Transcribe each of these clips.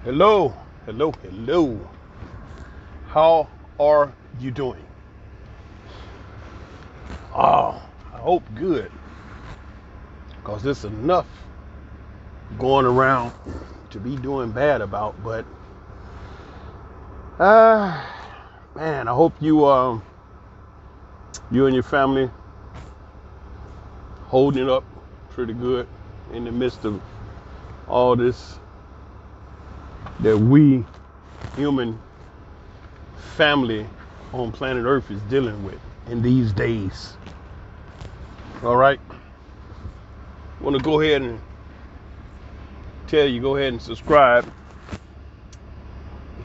Hello, hello, hello. How are you doing? Oh, I hope good, because there's enough going around to be doing bad about. But, uh, man, I hope you and your family holding up pretty good in the midst of all this that we human family on planet Earth is dealing with in these days. All right. I want to go ahead and tell you, go ahead and subscribe.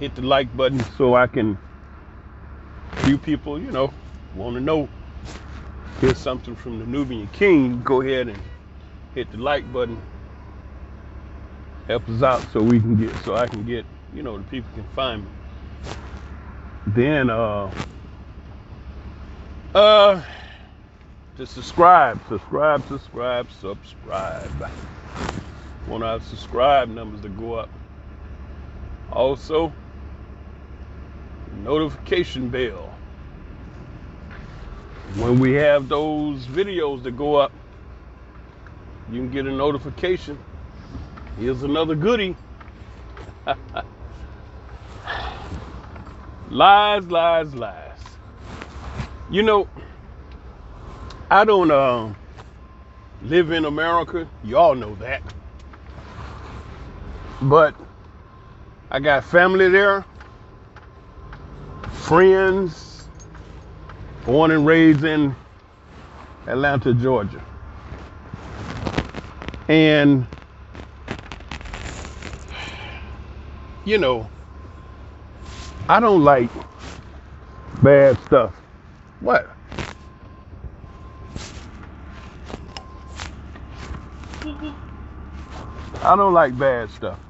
Hit the like button so I can, few people, want to know, here's something from the Nubian King. Go ahead and hit the like button. Help us out so I can get, the people can find me. Then, to subscribe. Want our subscribe numbers to go up. Also, notification bell. When we have those videos that go up, you can get a notification. Here's another goodie. Lies. I don't live in America. Y'all know that. But I got family there, friends, born and raised in Atlanta, Georgia. And, I don't like bad stuff. What? I don't like bad stuff.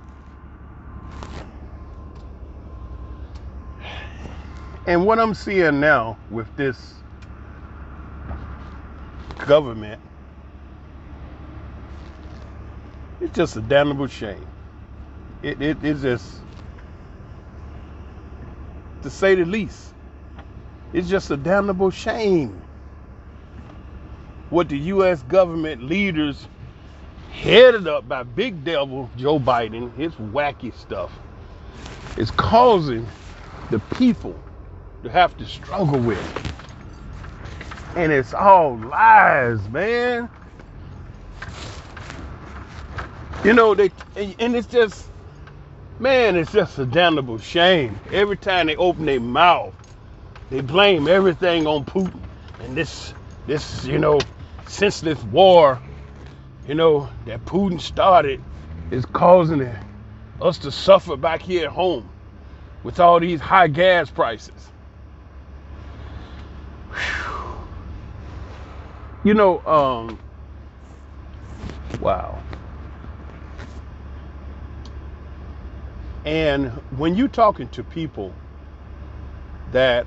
And what I'm seeing now with this government, it's just a damnable shame. It's just, to say the least, it's just a damnable shame what the U.S. government leaders, headed up by Big Devil Joe Biden, his wacky stuff, is causing the people to have to struggle with. And it's all lies, man. It's just, man, it's just a damnable shame. Every time they open their mouth, they blame everything on Putin. And this, senseless war, that Putin started is causing us to suffer back here at home with all these high gas prices. Wow. And when you're talking to people that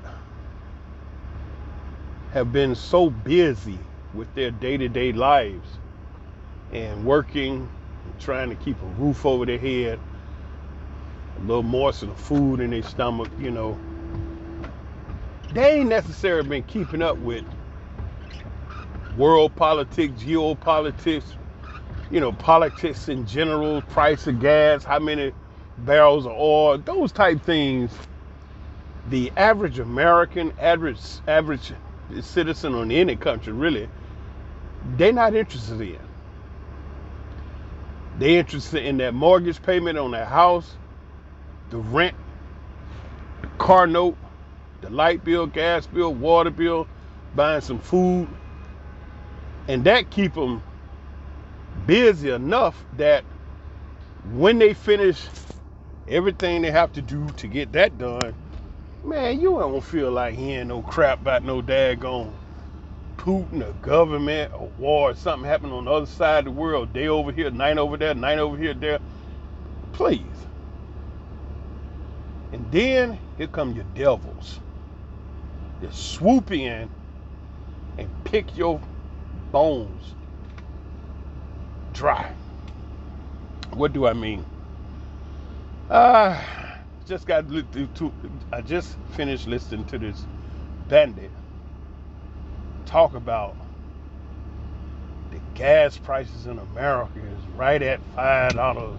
have been so busy with their day-to-day lives and working and trying to keep a roof over their head, a little morsel of food in their stomach, they ain't necessarily been keeping up with world politics, geopolitics, politics in general, price of gas, how many barrels of oil, those type things. The average American, average citizen in any country, really, they're not interested in. They're interested in that mortgage payment on their house, the rent, the car note, the light bill, gas bill, water bill, buying some food. And that keep them busy enough that when they finish everything they have to do to get that done, man, you don't feel like hearing no crap about no daggone Putin or government or war or something happening on the other side of the world. Day over here, night over there, night over here, there. Please. And then here come your devils. They swoop in and pick your bones dry. What do I mean? Uh, I just finished listening to this bandit talk about the gas prices in America is right at $5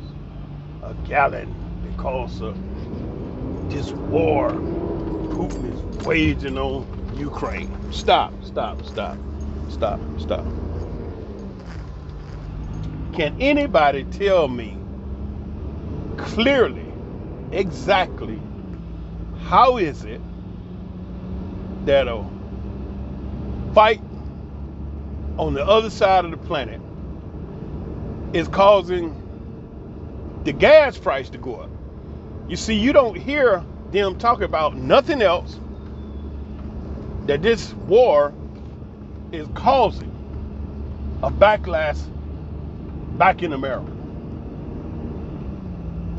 a gallon because of this war Putin is waging on Ukraine. Stop. Can anybody tell me clearly, exactly, how is it that a fight on the other side of the planet is causing the gas price to go up? You see, you don't hear them talk about nothing else that this war is causing a backlash back in America.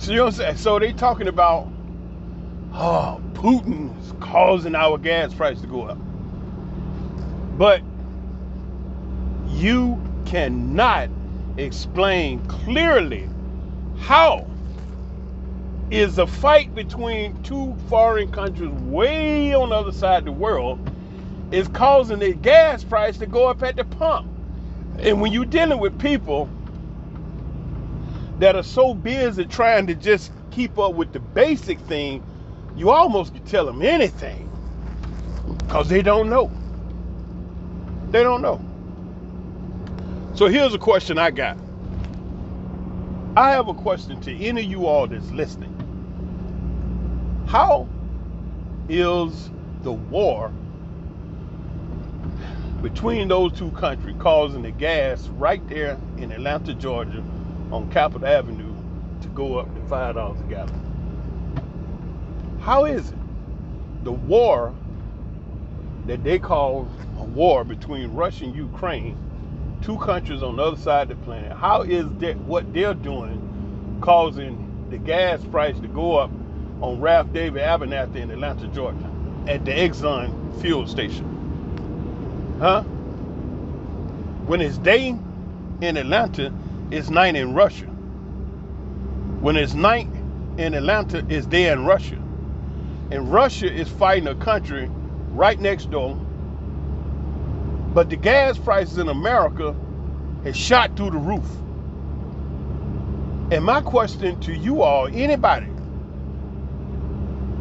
So you know what I'm saying? So they talking about, oh, Putin's causing our gas price to go up. But you cannot explain clearly how is a fight between two foreign countries way on the other side of the world is causing the gas price to go up at the pump. And when you're dealing with people that are so busy trying to just keep up with the basic thing, you almost can tell them anything because they don't know. They don't know. So here's a question I got. I have a question to any of you all that's listening. How is the war between those two countries causing the gas right there in Atlanta, Georgia, on Capitol Avenue to go up to $5 a gallon? How is it the war that they call a war between Russia and Ukraine, two countries on the other side of the planet, how is that what they're doing causing the gas price to go up on Ralph David Abernathy in Atlanta, Georgia, at the Exxon fuel station? Huh? When it's day in Atlanta, it's night in Russia. When it's night in Atlanta, it's day in Russia. And Russia is fighting a country right next door. But the gas prices in America has shot through the roof. And my question to you all, anybody,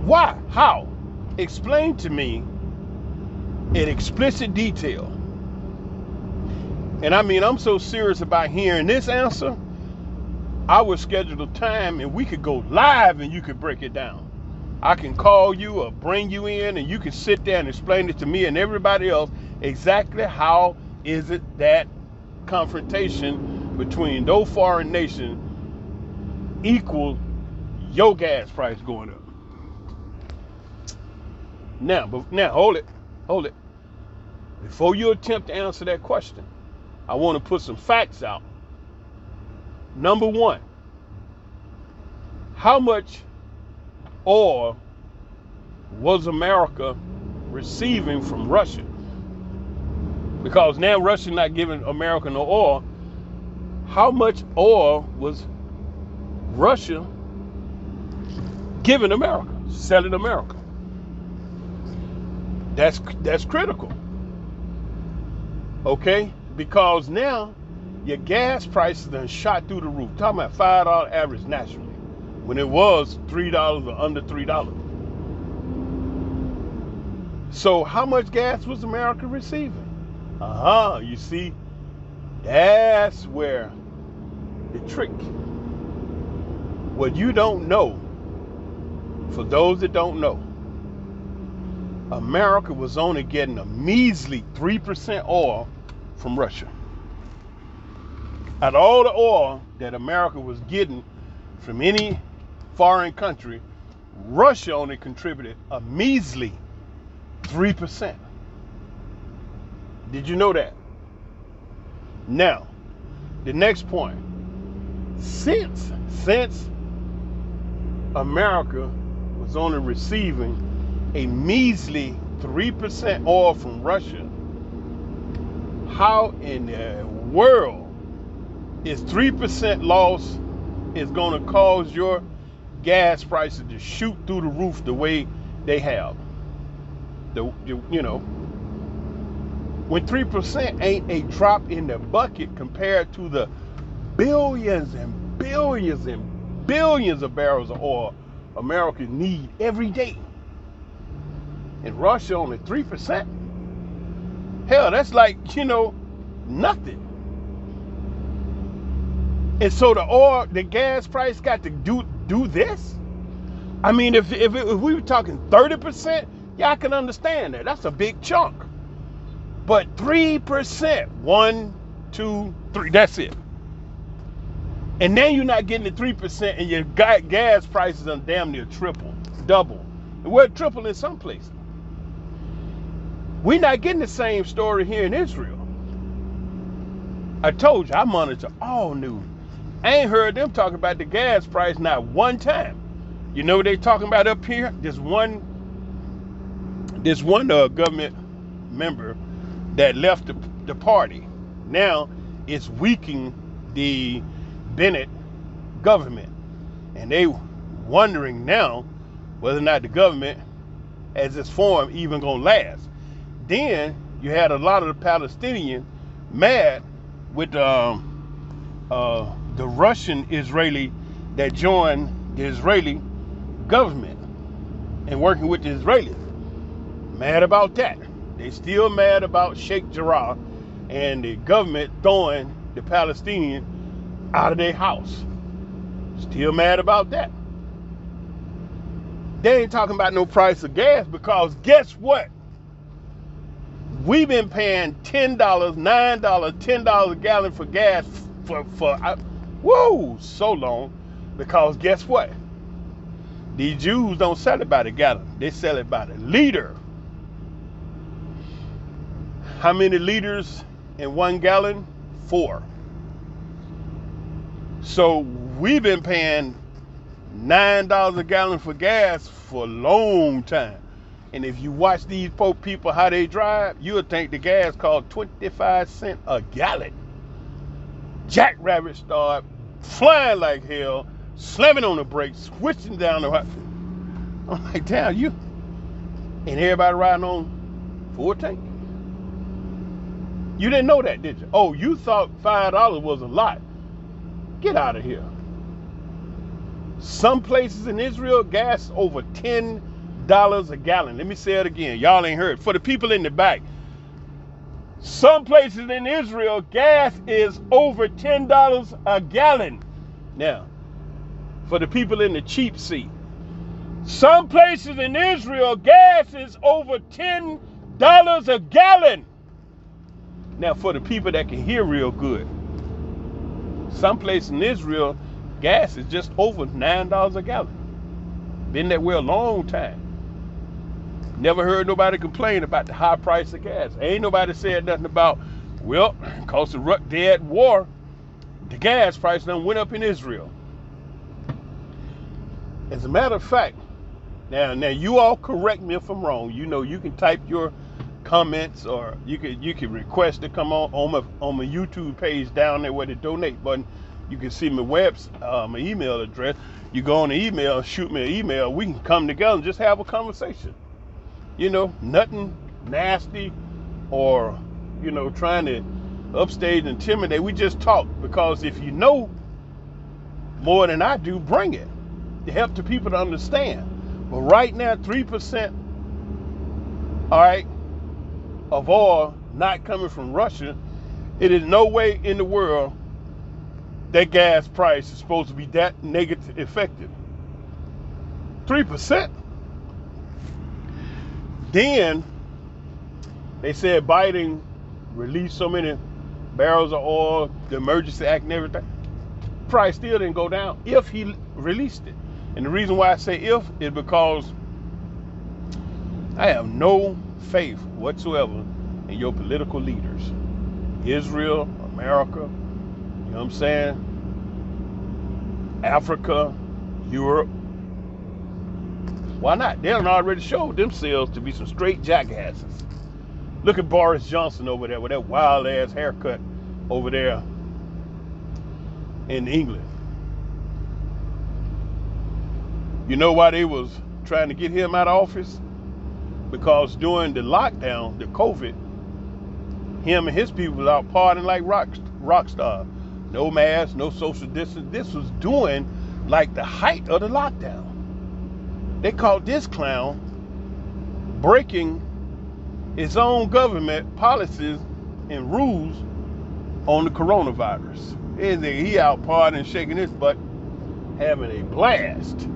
why? How? Explain to me in explicit detail. And I mean, I'm so serious about hearing this answer, I would schedule a time and we could go live and you could break it down. I can call you or bring you in and you can sit there and explain it to me and everybody else exactly how is it that confrontation between those foreign nations equal your gas price going up. Now, hold it. Before you attempt to answer that question, I want to put some facts out. Number one, how much oil was America receiving from Russia? Because now Russia not giving America no oil. How much oil was Russia giving America, selling America? That's critical. Okay? Because now your gas prices done shot through the roof. Talking about $5 average nationally, when it was $3 or under $3. So how much gas was America receiving? You see, that's where the trick. What you don't know, for those that don't know, America was only getting a measly 3% oil from Russia. Out of all the oil that America was getting from any foreign country, Russia only contributed a measly 3%. Did you know that? Now, the next point. Since America was only receiving a measly 3% oil from Russia, how in the world is 3% loss is going to cause your gas prices to shoot through the roof the way they have. You know, when 3% ain't a drop in the bucket compared to the billions and billions and billions of barrels of oil Americans need every day. And Russia only 3%. Hell, that's like, nothing. And so the gas price got to do this? I mean, if we were talking 30%, yeah, I can understand that. That's a big chunk. But 3%, 1, 2, 3, that's it. And then you're not getting the 3%, and your gas prices are damn near triple, double. Well, triple in some places. We're not getting the same story here in Israel. I told you, I monitor all news. I ain't heard them talking about the gas price not one time. You know what they talking about up here? This one government member that left the party. Now it's weakening the Bennett government. And they wondering now whether or not the government as it's formed even gonna last. Then you had a lot of the Palestinians mad with the Russian Israeli that joined the Israeli government and working with the Israelis. Mad about that. They still mad about Sheikh Jarrah and the government throwing the Palestinians out of their house. Still mad about that. They ain't talking about no price of gas because guess what? We've been paying $10, $9, $10 a gallon for gas for so long because guess what? These Jews don't sell it by the gallon. They sell it by the liter. How many liters in 1 gallon? 4. So we've been paying $9 a gallon for gas for a long time. And if you watch these poor people how they drive, you'll think the gas costs 25 cents a gallon. Jackrabbits start flying like hell, slamming on the brakes, switching down the right. I'm like, damn, you. And everybody riding on full tank. You didn't know that, did you? Oh, you thought $5 was a lot. Get out of here. Some places in Israel, gas over $10 a gallon. Let me say it again. Y'all ain't heard. For the people in the back. Some places in Israel, gas is over $10 a gallon. Now, for the people in the cheap seat. Some places in Israel, gas is over $10 a gallon. Now, for the people that can hear real good. Some places in Israel, gas is just over $9 a gallon. Been that way a long time. Never heard nobody complain about the high price of gas. Ain't nobody said nothing about, well, because they're at war, the gas price done went up in Israel. As a matter of fact, now you all correct me if I'm wrong. You know, you can type your comments or you can request to come on my YouTube page down there where the donate button. You can see my my email address. You go on the email, shoot me an email. We can come together and just have a conversation. You know, nothing nasty or, trying to upstage and intimidate. We just talk because if you know more than I do, bring it to help the people to understand. But right now, 3%, all right, of oil not coming from Russia, it is no way in the world that gas price is supposed to be that negative effective. 3%. Then they said Biden released so many barrels of oil, the Emergency Act and everything. Price still didn't go down if he released it. And the reason why I say if is because I have no faith whatsoever in your political leaders. Israel, America, you know what I'm saying? Africa, Europe. Why not? They done already showed themselves to be some straight jackasses. Look at Boris Johnson over there with that wild ass haircut over there in England. You know why they was trying to get him out of office? Because during the lockdown, the COVID, him and his people was out partying like rock stars. No mask, no social distance. This was doing like the height of the lockdown. They caught this clown breaking his own government policies and rules on the coronavirus. He out partying, shaking his butt, having a blast.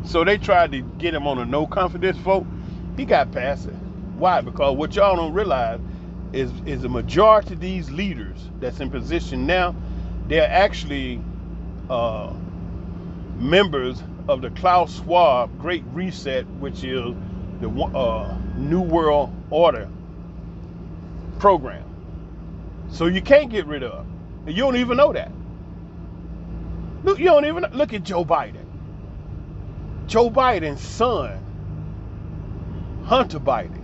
So they tried to get him on a no confidence vote. He got past it. Why? Because what y'all don't realize is the majority of these leaders that's in position now, they're actually members of the Klaus Schwab Great Reset, which is the New World Order program. So you can't get rid of. And you don't even know that. Look, you don't even know. Look at Joe Biden. Joe Biden's son, Hunter Biden.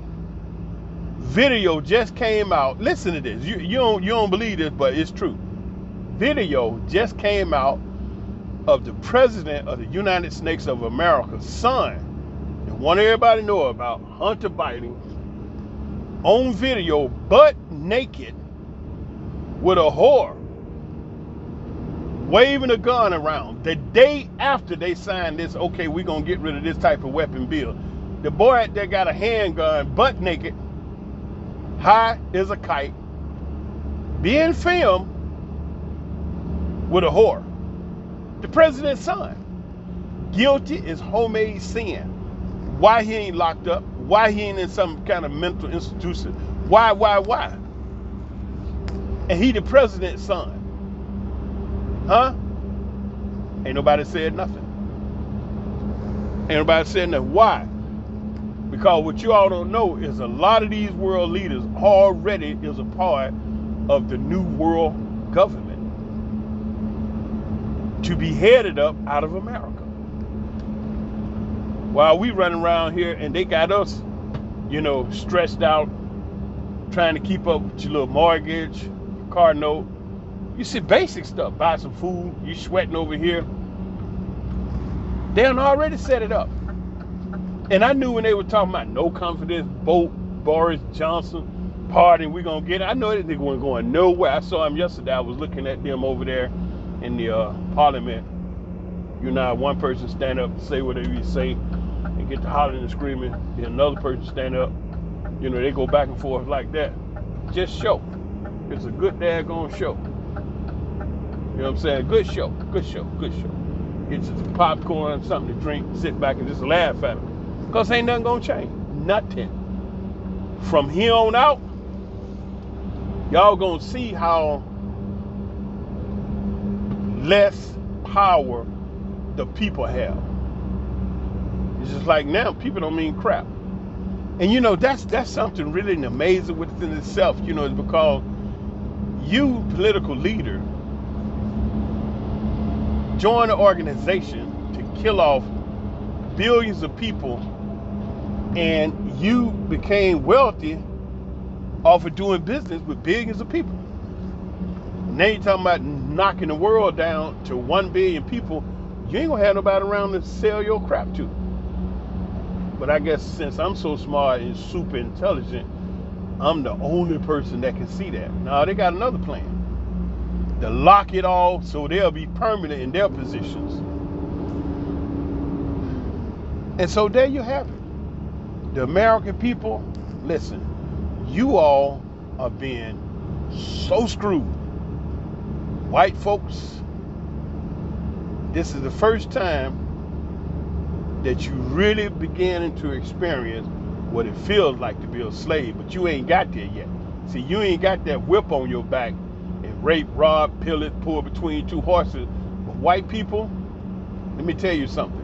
Video just came out. Listen to this. You don't believe this, but it's true. Video just came out of the president of the United States of America's son, the one everybody know about, Hunter Biden, on video, butt naked, with a whore, waving a gun around. The day after they signed this, okay, we're gonna get rid of this type of weapon bill, the boy out there got a handgun, butt naked, high as a kite, being filmed with a whore. The president's son. Guilty as homemade sin. Why he ain't locked up? Why he ain't in some kind of mental institution? Why? And he the president's son. Huh? Ain't nobody said nothing. Ain't nobody said nothing. Why? Because what you all don't know is a lot of these world leaders already is a part of the new world government, to be headed up out of America. While we running around here and they got us, stressed out, trying to keep up with your little mortgage, car note. You see basic stuff, buy some food, you sweating over here. They done already set it up. And I knew when they were talking about no confidence vote, Boris Johnson, pardon, we gonna get it. I know that nigga wasn't going nowhere. I saw him yesterday. I was looking at them over there in the parliament. One person stand up and say whatever you say and get to hollering and screaming. Then another person stand up. They go back and forth like that. Just show. It's a good daggone show. You know what I'm saying? Good show. Get you some popcorn, something to drink, sit back and just laugh at it. Because ain't nothing gonna change. Nothing. From here on out, y'all gonna see how less power the people have. It's just like now, people don't mean crap. And that's something really amazing within itself, is because you, political leader, join an organization to kill off billions of people, and you became wealthy off of doing business with billions of people. Now you're talking about knocking the world down to 1 billion people. You ain't gonna have nobody around to sell your crap to. But I guess since I'm so smart and super intelligent, I'm the only person that can see that. Now they got another plan. To lock it all so they'll be permanent in their positions. And so there you have it. The American people, listen, you all are being so screwed. White folks, this is the first time that you really beginning to experience what it feels like to be a slave, but you ain't got there yet. See, you ain't got that whip on your back and rape, rob, pillage, pull between two horses. But white people, let me tell you something.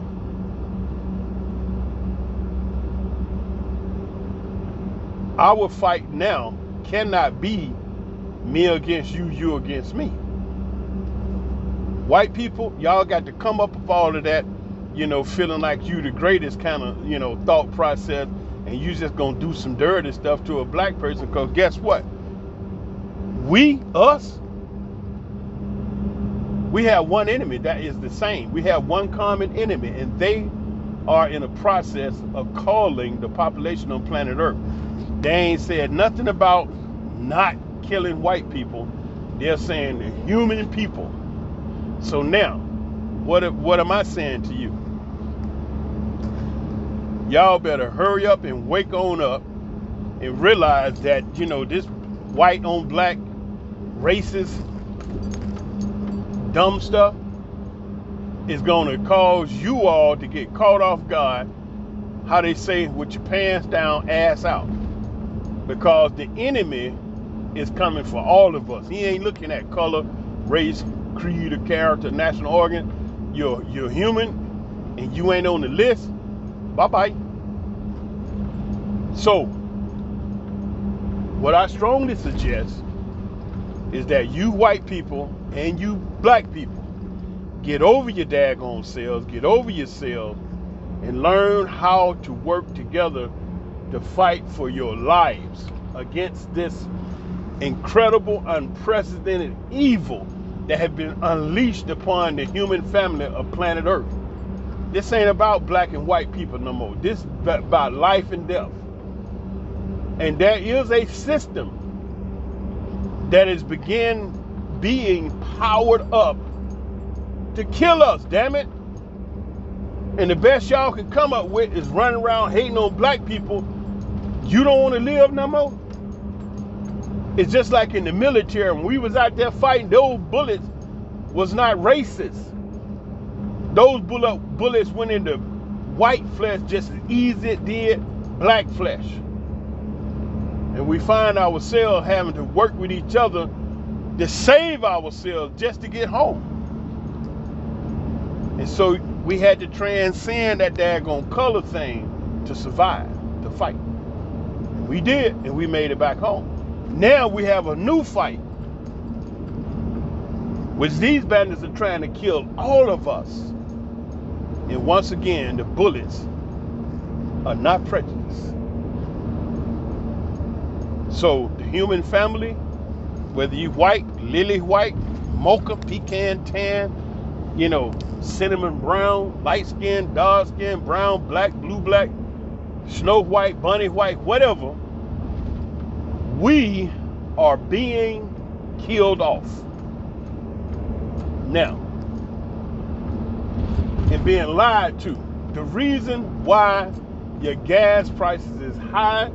Our fight now cannot be me against you, you against me. White people, y'all got to come up with all of that, feeling like you the greatest kind of, thought process, and you just gonna do some dirty stuff to a black person, because guess what? We have one enemy that is the same. We have one common enemy, and they are in a process of calling the population on planet Earth. They ain't said nothing about not killing white people. They're saying the human people. So now, what am I saying to you? Y'all better hurry up and wake on up and realize that, this white on black, racist, dumb stuff is going to cause you all to get caught off guard, how they say, with your pants down, ass out. Because the enemy is coming for all of us. He ain't looking at color, race, creed, or character, national organ. You're human, and you ain't on the list. Bye-bye. So, what I strongly suggest is that you white people and you black people get over your daggone selves, get over yourselves, and learn how to work together to fight for your lives against this incredible, unprecedented evil that have been unleashed upon the human family of planet Earth. This ain't about black and white people no more. This is about life and death. And there is a system that is being powered up to kill us, damn it. And the best y'all can come up with is running around hating on black people. You don't want to live no more? It's just like in the military, when we was out there fighting, those bullets was not racist. Those bullets went into white flesh just as easy as it did black flesh. And we find ourselves having to work with each other to save ourselves just to get home. And so we had to transcend that daggone color thing to survive, to fight. And we did, and we made it back home. Now we have a new fight, which these bandits are trying to kill all of us. And once again, the bullets are not prejudiced. So the human family, whether you white, lily white, mocha, pecan tan, cinnamon brown, light skin, dark skin, brown, black, blue, black, snow white, bunny white, whatever, we are being killed off. Now, and being lied to. The reason why your gas prices is high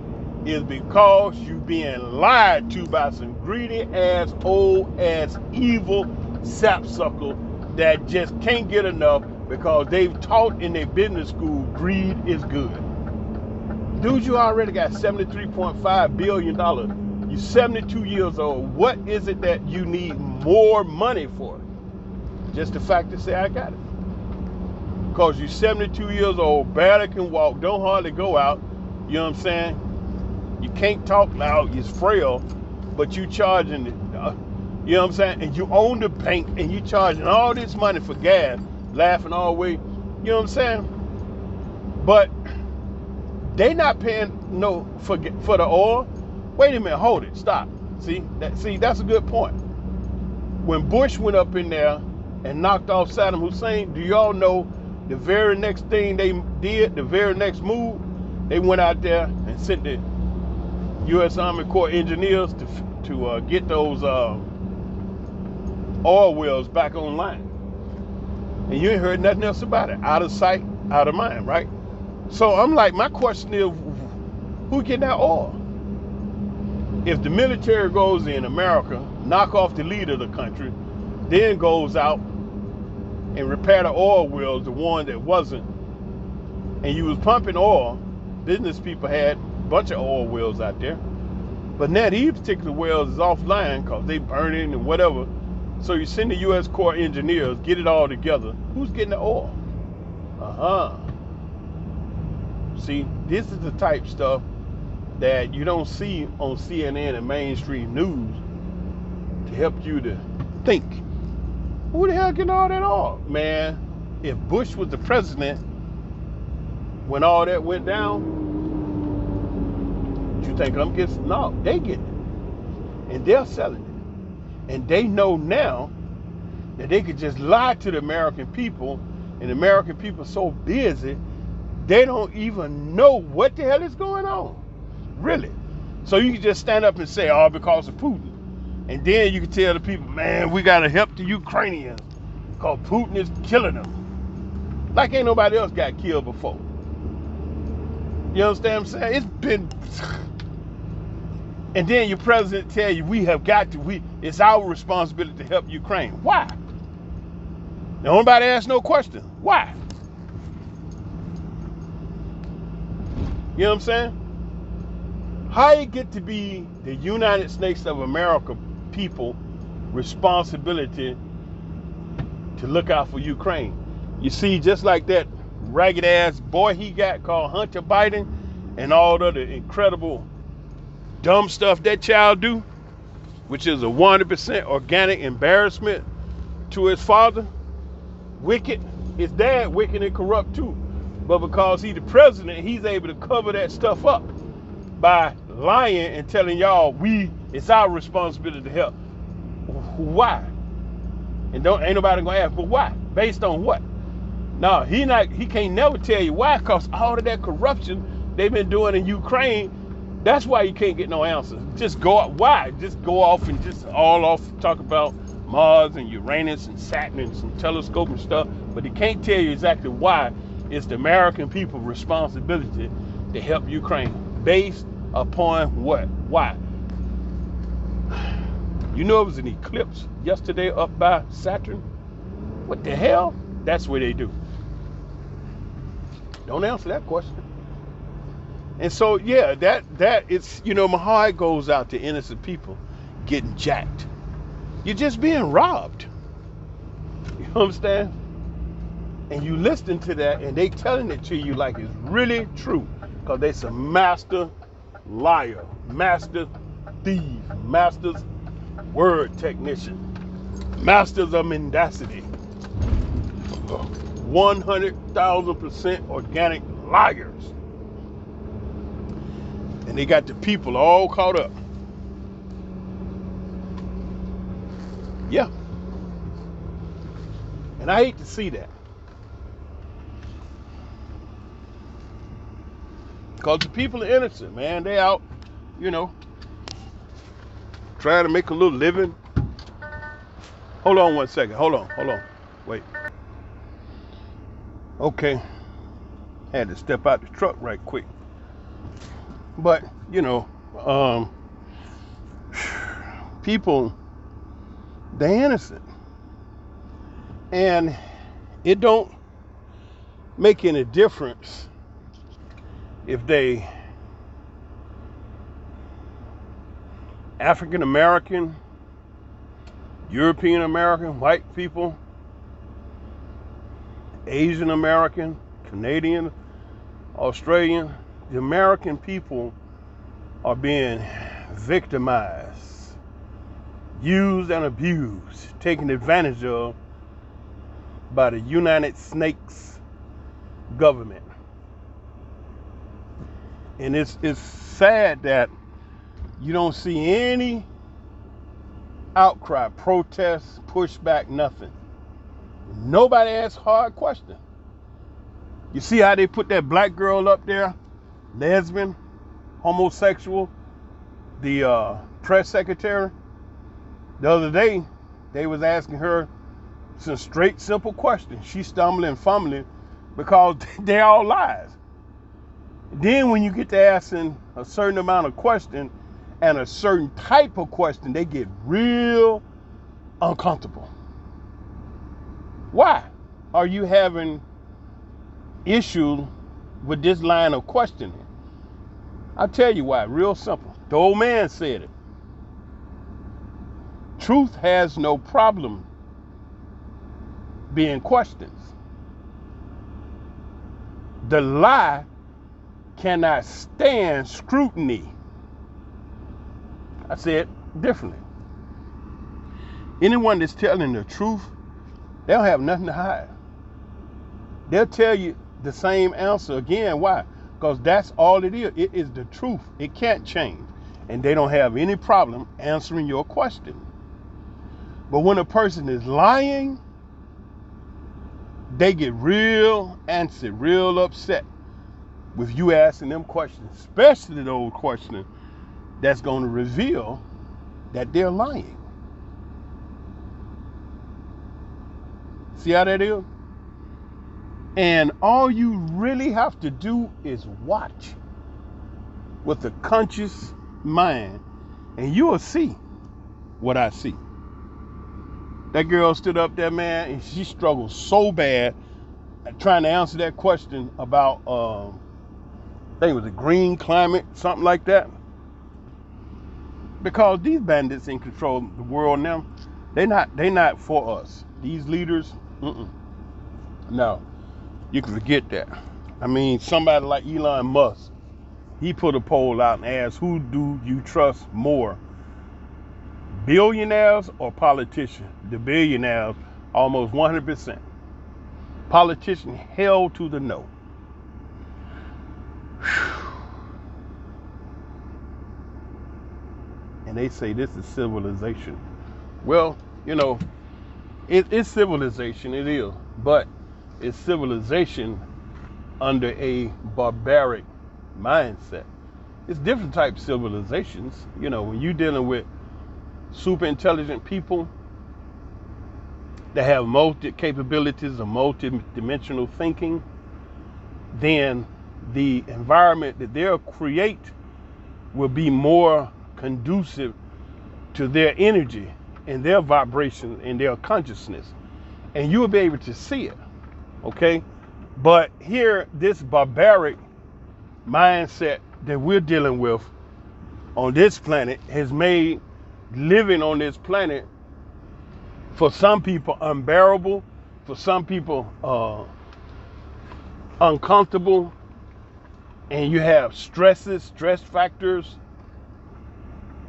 is because you being lied to by some greedy ass, old ass, evil sapsucker that just can't get enough because they've taught in their business school greed is good. Dude, you already got $73.5 billion. You're 72 years old. What is it that you need more money for? Just the fact to say I got it. Because you're 72 years old, barely can walk, don't hardly go out. You know what I'm saying? You can't talk loud, you're frail, but you charging, you know what I'm saying? And you own the bank and you charging all this money for gas, laughing all the way, you know what I'm saying? But they not paying for the oil. Wait a minute, hold it, stop. See, that's a good point. When Bush went up in there and knocked off Saddam Hussein, do y'all know the very next thing they did, the very next move, they went out there and sent the U.S. Army Corps engineers to get those oil wells back online. And you ain't heard nothing else about it. Out of sight, out of mind, right? So I'm like, my question is, who getting that oil? If the military goes in America, knock off the leader of the country, then goes out and repair the oil wells, the one that wasn't, and you was pumping oil, business people had a bunch of oil wells out there. But now these particular wells is offline because they burning and whatever. So you send the U.S. Corps engineers, get it all together. Who's getting the oil? See, this is the type stuff that you don't see on CNN and mainstream news to help you to think. Who the hell getting all that oil? Man, if Bush was the president when all that went down, you think I'm getting? No, they get it. And they're selling it. And they know now that they could just lie to the American people, and the American people so busy, they don't even know what the hell is going on. Really. So you can just stand up and say, oh, because of Putin. And then you can tell the people, man, we got to help the Ukrainians because Putin is killing them. Like ain't nobody else got killed before. You understand what I'm saying? It's been... And then your president tell you, it's our responsibility to help Ukraine. Why? Nobody asked no question. Why? You know what I'm saying? How it get to be the United States of America people responsibility to look out for Ukraine? You see, just like that ragged ass boy he got called Hunter Biden and all the incredible dumb stuff that child do, which is a 100% organic embarrassment to his father. Wicked. His dad wicked and corrupt too. But because he's the president, he's able to cover that stuff up by lying and telling y'all it's our responsibility to help. Why? And ain't nobody gonna ask, but why? Based on what? No, he can't never tell you why, because all of that corruption they've been doing in Ukraine, that's why you can't get no answers. Just go off and just all off talk about Mars and Uranus and Saturn and some telescope and stuff, but he can't tell you exactly why it's the American people's responsibility to help Ukraine. Based upon what? Why? You know it was an eclipse yesterday up by Saturn? What the hell? That's what they do. Don't answer that question. And so, yeah, that it's, my heart goes out to innocent people getting jacked. You're just being robbed. You understand? And you listen to that and they telling it to you like it's really true. Because they some master liar, master thief, masters word technician, masters of mendacity, 100,000% organic liars. And they got the people all caught up. Yeah. And I hate to see that. Because the people are innocent, man. They out, trying to make a little living. Hold on 1 second. Hold on. Wait. Okay. Had to step out the truck right quick. But, people, they're innocent. And it don't make any difference if they African American, European American, white people, Asian American, Canadian, Australian. The American people are being victimized, used and abused, taken advantage of by the United Snakes government. And it's sad that you don't see any outcry, protests, pushback, nothing. Nobody asks hard questions. You see how they put that black girl up there? Lesbian, homosexual, the press secretary. The other day, they was asking her some straight, simple questions. She stumbling and fumbling because they all lies. Then when you get to asking a certain amount of question and a certain type of question, they get real uncomfortable. Why are you having issue with this line of questioning? I'll tell you why, real simple. The old man said it. Truth has no problem being questioned. The lie cannot stand scrutiny. I say it differently. Anyone that's telling the truth, they don't have nothing to hide. They'll tell you the same answer again. Why? Because that's all it is. It is the truth. It can't change. And they don't have any problem answering your question. But when a person is lying, they get real antsy, real upset with you asking them questions, especially those questions that's going to reveal that they're lying. See how that is? And all you really have to do is watch with a conscious mind, and you will see what I see. That girl stood up there, man, and she struggled so bad trying to answer that question about, I think it was a green climate, something like that. Because these bandits in control of the world now, they not for us. These leaders, no, you can forget that. I mean, somebody like Elon Musk, he put a poll out and asked, who do you trust more, billionaires or politicians? The billionaires, almost 100%. Politicians held to the no. And they say this is civilization. Well, you know, it's civilization, it is. But it's civilization under a barbaric mindset. It's different type civilizations. You know, when you're dealing with super intelligent people that have multi capabilities of multi-dimensional thinking, then the environment that they'll create will be more conducive to their energy and their vibration and their consciousness. And you will be able to see it. Okay? But here, this barbaric mindset that we're dealing with on this planet has made living on this planet for some people unbearable, for some people uncomfortable, and you have stresses, stress factors,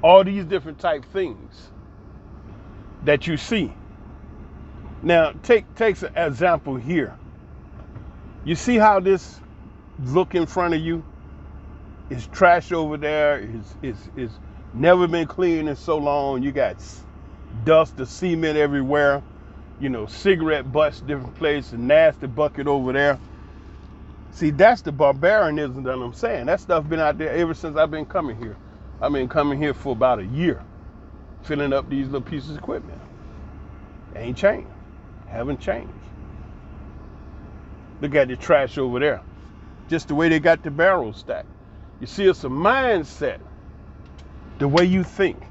all these different type things that you see. Now, takes an example here. You see how this look in front of you is trash over there, is never been cleaned in so long. You got dust of cement everywhere, you know, cigarette butts different places, nasty bucket over there. See, that's the barbarianism that I'm saying. That stuff been out there ever since I've been coming here. I've been coming here for about a year, filling up these little pieces of equipment. Ain't changed. Haven't changed. Look at the trash over there. Just the way they got the barrels stacked. You see, it's a mindset, the way you think.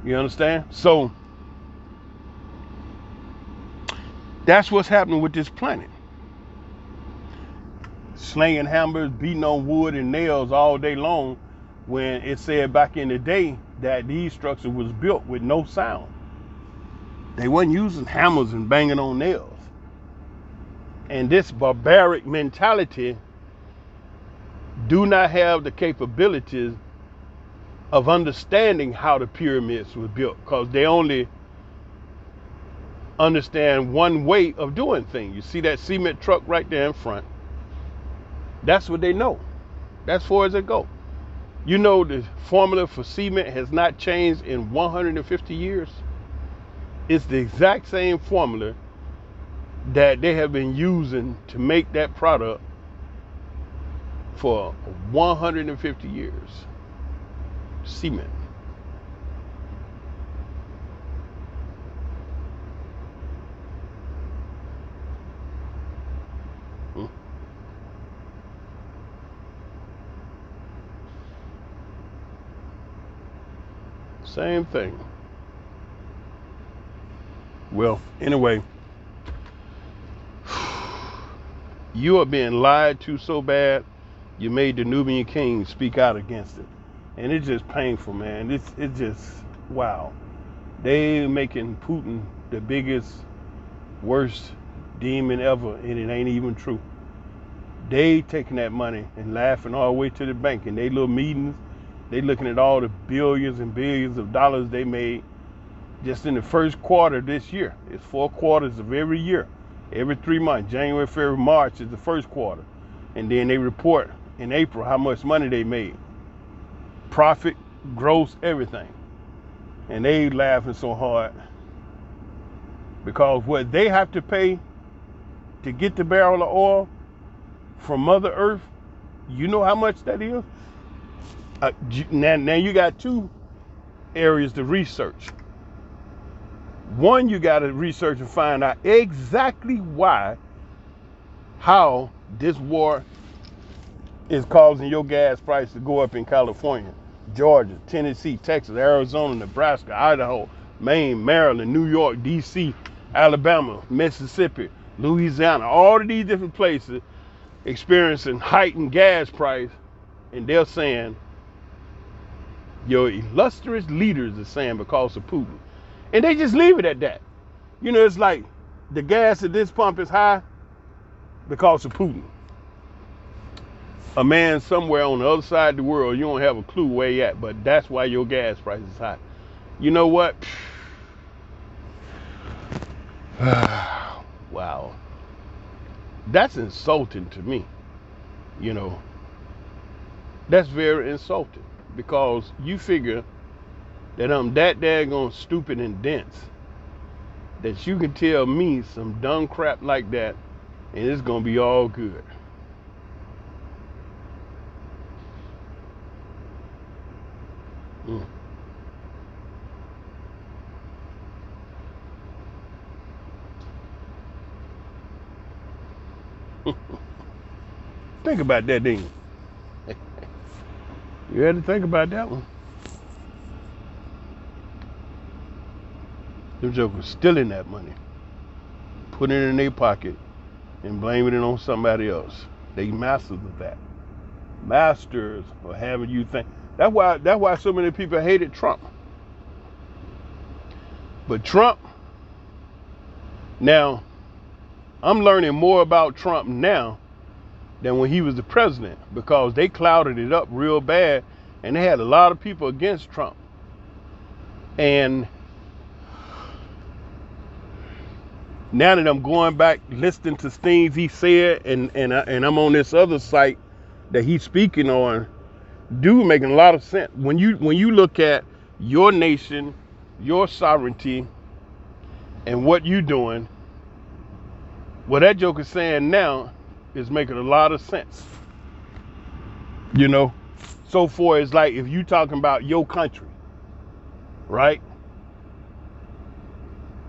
You understand? So, that's what's happening with this planet. Slinging hammers, beating on wood and nails all day long, when it said back in the day that these structures was built with no sound. They wasn't using hammers and banging on nails. And this barbaric mentality do not have the capabilities of understanding how the pyramids were built, because they only understand one way of doing things. You see that cement truck right there in front? That's what they know. That's far as it go. You know, the formula for cement has not changed in 150 years. It's the exact same formula that they have been using to make that product for 150 years. Cement. Same thing. Well, anyway, you are being lied to so bad, you made the Nubian king speak out against it. And it's just painful, man. It's just, wow. They making Putin the biggest, worst demon ever, and it ain't even true. They taking that money and laughing all the way to the bank. In they little meetings, they looking at all the billions and billions of dollars they made just in the first quarter this year. It's 4 quarters of every year. Every 3 months, January, February, March is the first quarter. And then they report in April how much money they made. Profit, gross, everything. And they laughing so hard because what they have to pay to get the barrel of oil from Mother Earth, you know how much that is? Now you got two areas to research. One, you got to research and find out exactly how this war is causing your gas price to go up in California, Georgia, Tennessee, Texas, Arizona, Nebraska, Idaho, Maine, Maryland, New York, D.C., Alabama, Mississippi, Louisiana, all of these different places experiencing heightened gas price, and they're saying, your illustrious leaders are saying because of Putin. And they just leave it at that. You know, it's like the gas at this pump is high because of Putin. A man somewhere on the other side of the world, you don't have a clue where he at, but that's why your gas price is high. You know what? Wow. That's insulting to me. You know, that's very insulting because you figure that I'm that daggone stupid and dense that you can tell me some dumb crap like that and it's gonna be all good. Think about that, didn't you? You had to think about that one. Them jokers stealing that money, putting it in their pocket, and blaming it on somebody else. They masters of that. Masters of having you think. That's why so many people hated Trump. But Trump, now, I'm learning more about Trump now than when he was the president because they clouded it up real bad and they had a lot of people against Trump. And now that I'm going back listening to things he said and I'm on this other site that he's speaking on, dude making a lot of sense. When you look at your nation, your sovereignty, and what you're doing, what that joke is saying now is making a lot of sense. You know, so far it's like if you talking about your country, right?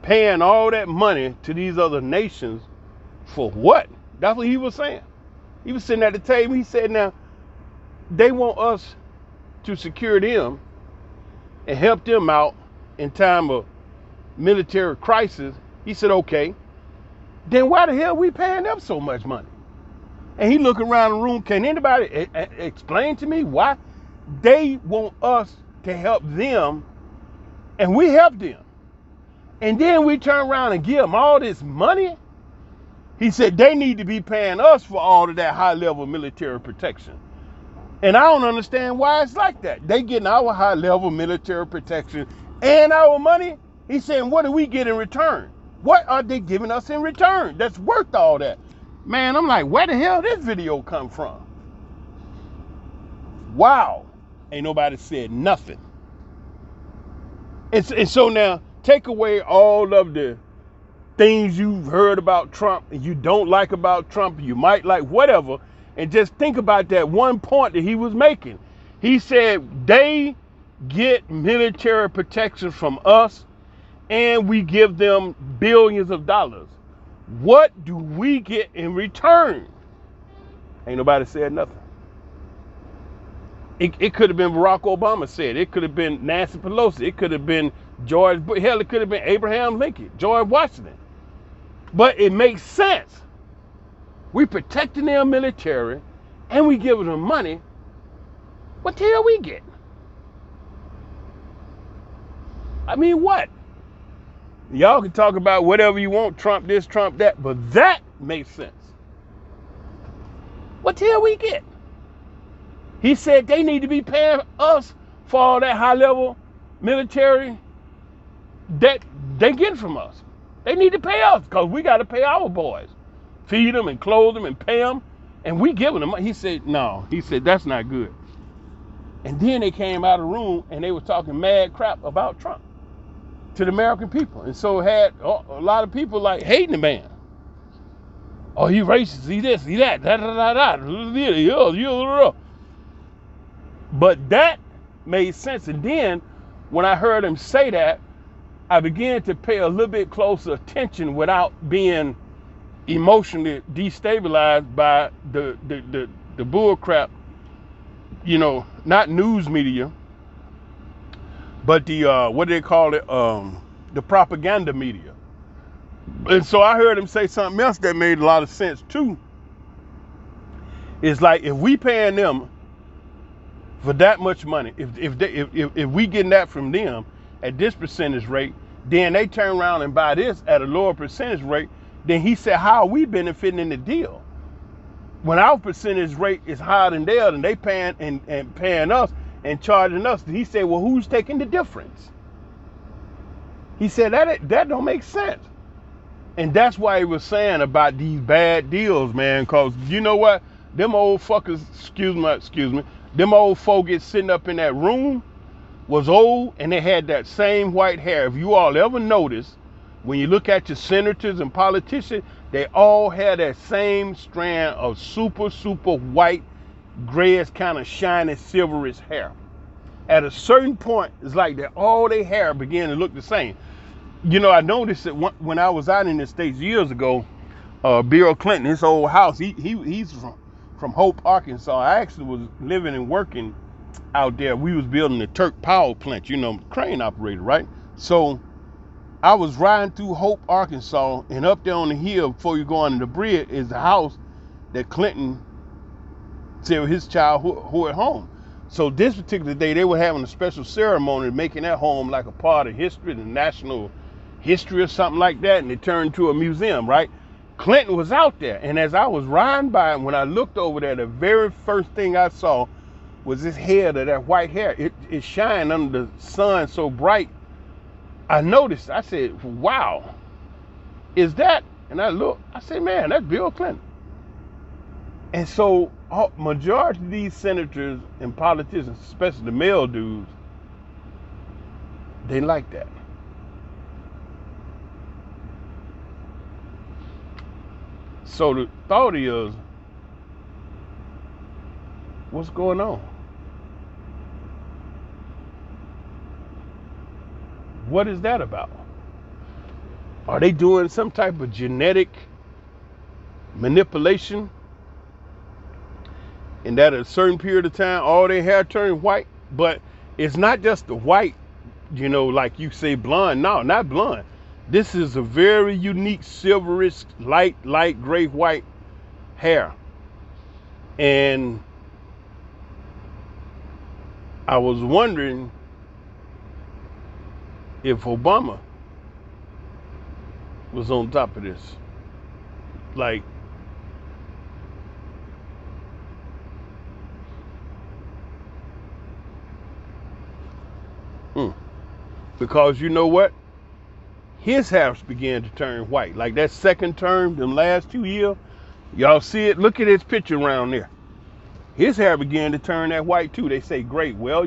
Paying all that money to these other nations for what? That's what he was saying. He was sitting at the table. He said, now, they want us to secure them and help them out in time of military crisis. He said, okay, then why the hell we paying them so much money? And he looked around the room. Can anybody explain to me why they want us to help them and we help them? And then we turn around and give them all this money? He said they need to be paying us for all of that high-level military protection. And I don't understand why it's like that. They getting our high-level military protection and our money. He's saying, what do we get in return? What are they giving us in return that's worth all that? Man, I'm like, where the hell did this video come from? Wow. Ain't nobody said nothing. And so now, take away all of the things you've heard about Trump and you don't like about Trump, you might like whatever, and just think about that one point that he was making. He said they get military protection from us and we give them billions of dollars. What do we get in return? Ain't nobody said nothing. It could have been Barack Obama said. It could have been Nancy Pelosi. It could have been George Bush. Hell, it could have been Abraham Lincoln, George Washington. But it makes sense. We protecting their military and we giving them money. What the hell we get? I mean, what? Y'all can talk about whatever you want, Trump this, Trump that, but that makes sense. What the hell we get? He said they need to be paying us for all that high-level military that they get from us. They need to pay us because we got to pay our boys. Feed them and clothe them and pay them, and we giving them money. He said, no. He said, that's not good. And then they came out of the room and they were talking mad crap about Trump. to the American people. And so had a lot of people like hating the man. Oh, he racist, he this, he that, da da da da. But that made sense. And then when I heard him say that, I began to pay a little bit closer attention without being emotionally destabilized by the bull crap, not news media, but the what do they call it? The propaganda media. And so I heard him say something else that made a lot of sense too. It's like if we paying them for that much money, if we getting that from them at this percentage rate, then they turn around and buy this at a lower percentage rate, then he said, how are we benefiting in the deal? When our percentage rate is higher than theirs and they paying and paying us and charging us, he said, well, who's taking the difference? He said that don't make sense. And that's why he was saying about these bad deals, man, because you know what? Them old fuckers, excuse me, them old folks sitting up in that room was old and they had that same white hair. If you all ever notice, when you look at your senators and politicians, they all had that same strand of super, super white, grayish, kind of shiny, silverish hair. At a certain point, it's like that all their hair began to look the same. I noticed that when I was out in the States years ago, Bill Clinton, his old house, he's from Hope, Arkansas. I actually was living and working out there. We was building the Turk Power Plant, crane operator, right? So I was riding through Hope, Arkansas, and up there on the hill before you go under the bridge is the house that Clinton said his childhood home. So this particular day, they were having a special ceremony making that home like a part of history, the national history or something like that, and it turned into a museum, right? Clinton was out there, and as I was riding by, when I looked over there, the very first thing I saw was this head of that white hair. It shined under the sun so bright. I noticed, I said, wow, is that? And I looked, I said, man, that's Bill Clinton. And so majority of these senators and politicians, especially the male dudes, they like that. So the thought is, what's going on? What is that about? Are they doing some type of genetic manipulation? And that at a certain period of time, all their hair turned white? But it's not just the white, like you say blonde. No, not blonde. This is a very unique silverish, light gray white hair. And I was wondering if Obama was on top of this. Like, because you know what? His house began to turn white. Like that second term, them last 2 years, y'all see it? Look at his picture around there. His hair began to turn that white too. They say great. Well,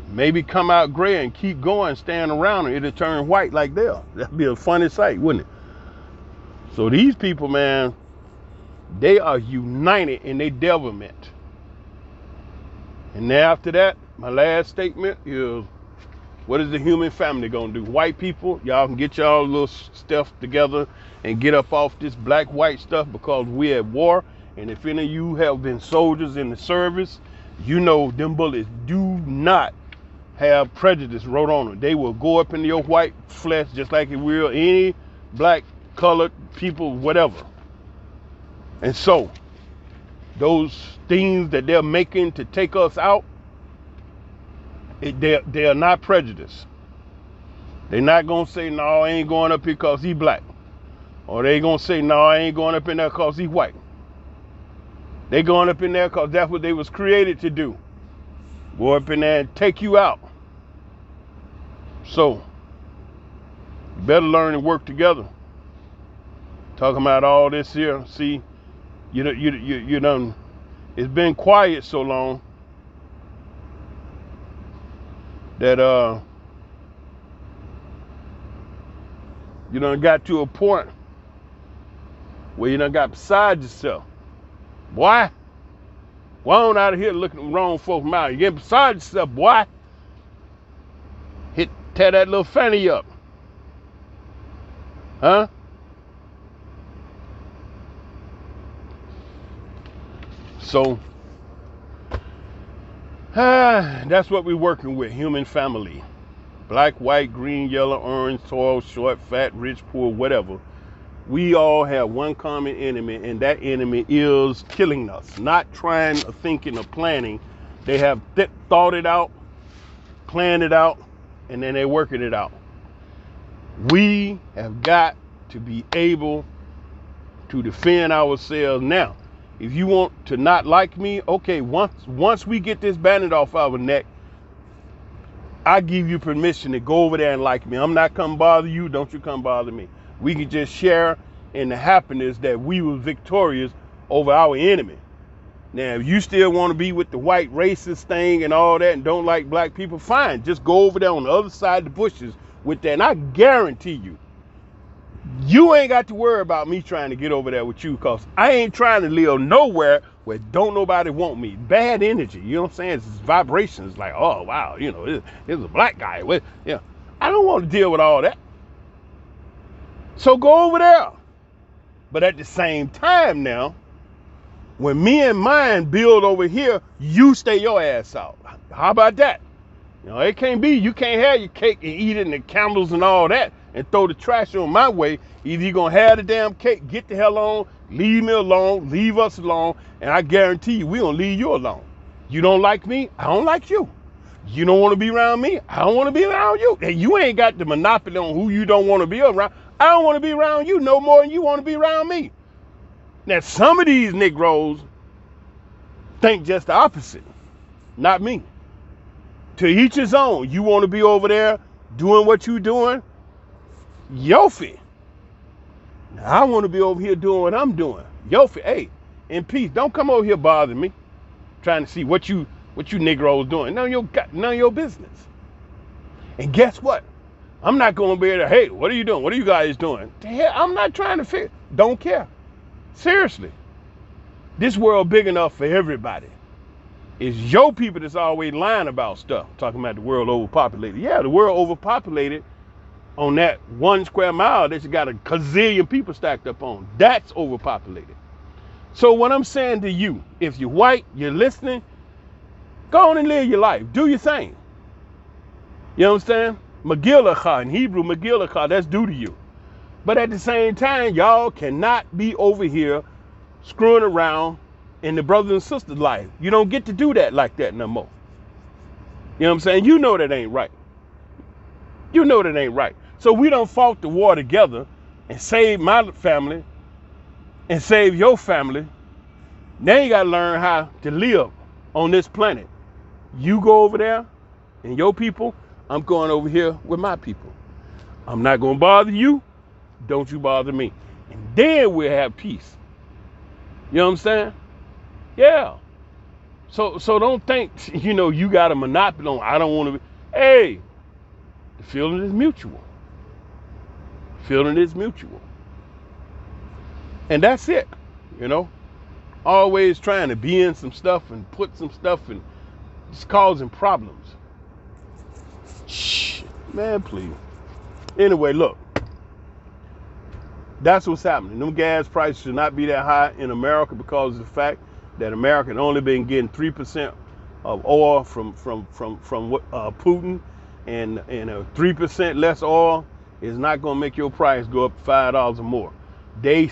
maybe come out gray and keep going, stand around, and it'll turn white like that. That'd be a funny sight, wouldn't it? So these people, man, they are united in their devilment. And then after that, my last statement is, what is the human family gonna do? White people, y'all can get y'all little stuff together and get up off this black-white stuff, because we're at war. And if any of you have been soldiers in the service, them bullets do not have prejudice wrote on them. They will go up into your white flesh just like it will any black, colored people, whatever. And so those things that they're making to take us out, they are not prejudiced. They're not going to say, no, I ain't going up here because he black. Or they going to say, no, I ain't going up in there because he white. They going up in there because that's what they was created to do. Go up in there and take you out. So, you better learn and work together. Talking about all this here. See, you done, it's been quiet so long that You done got to a point where you done got beside yourself. Boy, why on out of here looking at the wrong folks' mouth? You get beside yourself, boy. Tear that little fanny up. Huh? So, that's what we're working with, human family. Black, white, green, yellow, orange, tall, short, fat, rich, poor, whatever. We all have one common enemy, and that enemy is killing us. Not trying or thinking or planning. They have thought it out, planned it out, and then they're working it out. We have got to be able to defend ourselves now. If you want to not like me, okay, once we get this bandage off our neck, I give you permission to go over there and like me. I'm not come bother you, don't you come bother me. We can just share in the happiness that we were victorious over our enemy. Now, if you still want to be with the white racist thing and all that and don't like black people, fine. Just go over there on the other side of the bushes with that. And I guarantee you, you ain't got to worry about me trying to get over there with you, because I ain't trying to live nowhere where don't nobody want me. Bad energy, you know what I'm saying? It's vibrations like, oh, wow, you know, this is a black guy. Yeah, I don't want to deal with all that. So go over there. But at the same time now, when me and mine build over here, you stay your ass out. How about that? You know, it can't be, you can't have your cake and eat it and the candles and all that and throw the trash on my way. Either you're going to have the damn cake, get the hell on, leave me alone, leave us alone, and I guarantee you, we're going to leave you alone. You don't like me, I don't like you. You don't want to be around me, I don't want to be around you. And you ain't got the monopoly on who you don't want to be around. I don't want to be around you no more than you want to be around me. Now, some of these Negroes think just the opposite. Not me. To each his own. You want to be over there doing what you doing? Yofi. Now, I want to be over here doing what I'm doing. Yofi, hey, in peace. Don't come over here bothering me. Trying to see what you Negroes doing. None of your business. And guess what? I'm not going to be able to, hey, what are you doing? What are you guys doing? The hell, I'm not trying to figure. Don't care. Seriously. This world big enough for everybody. It's your people that's always lying about stuff. Talking about the world overpopulated. Yeah, the world overpopulated on that 1 square mile that you got a gazillion people stacked up on. That's overpopulated. So what I'm saying to you, if you're white, you're listening, go on and live your life. Do your thing. You understand? Megillah, in Hebrew, Megillah, that's due to you. But at the same time, y'all cannot be over here screwing around in the brothers and sisters' life. You don't get to do that like that no more. You know what I'm saying? You know that ain't right. You know that ain't right. So we done fought the war together and saved my family and save your family. Now you got to learn how to live on this planet. You go over there and your people, I'm going over here with my people. I'm not going to bother you. Don't you bother me. And then we'll have peace. You know what I'm saying? Yeah. So don't think, you got a monopoly on, I don't want to be. Hey, the feeling is mutual. Feeling is mutual. And that's it, Always trying to be in some stuff and put some stuff and just causing problems. Shh, man, please. Anyway, look. That's what's happening. Them gas prices should not be that high in America because of the fact that America had only been getting 3% of oil from Putin, and 3% less oil is not going to make your price go up $5 or more. They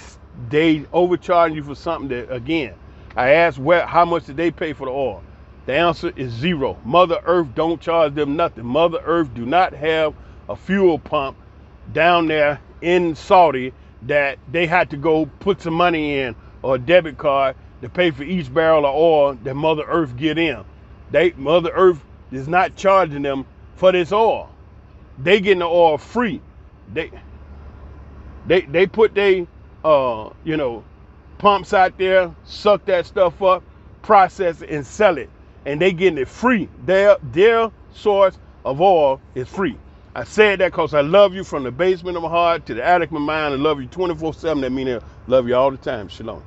overcharge you for something that, again, I asked how much did they pay for the oil? The answer is zero. Mother Earth don't charge them nothing. Mother Earth do not have a fuel pump down there in Saudi that they had to go put some money in or a debit card to pay for each barrel of oil that Mother Earth get in. Mother Earth is not charging them for this oil. They getting the oil free. They put they pumps out there, suck that stuff up, process it and sell it, and they getting it free. Their source of oil is free. I said that because I love you from the basement of my heart to the attic of my mind. I love you 24/7. That means I love you all the time. Shalom.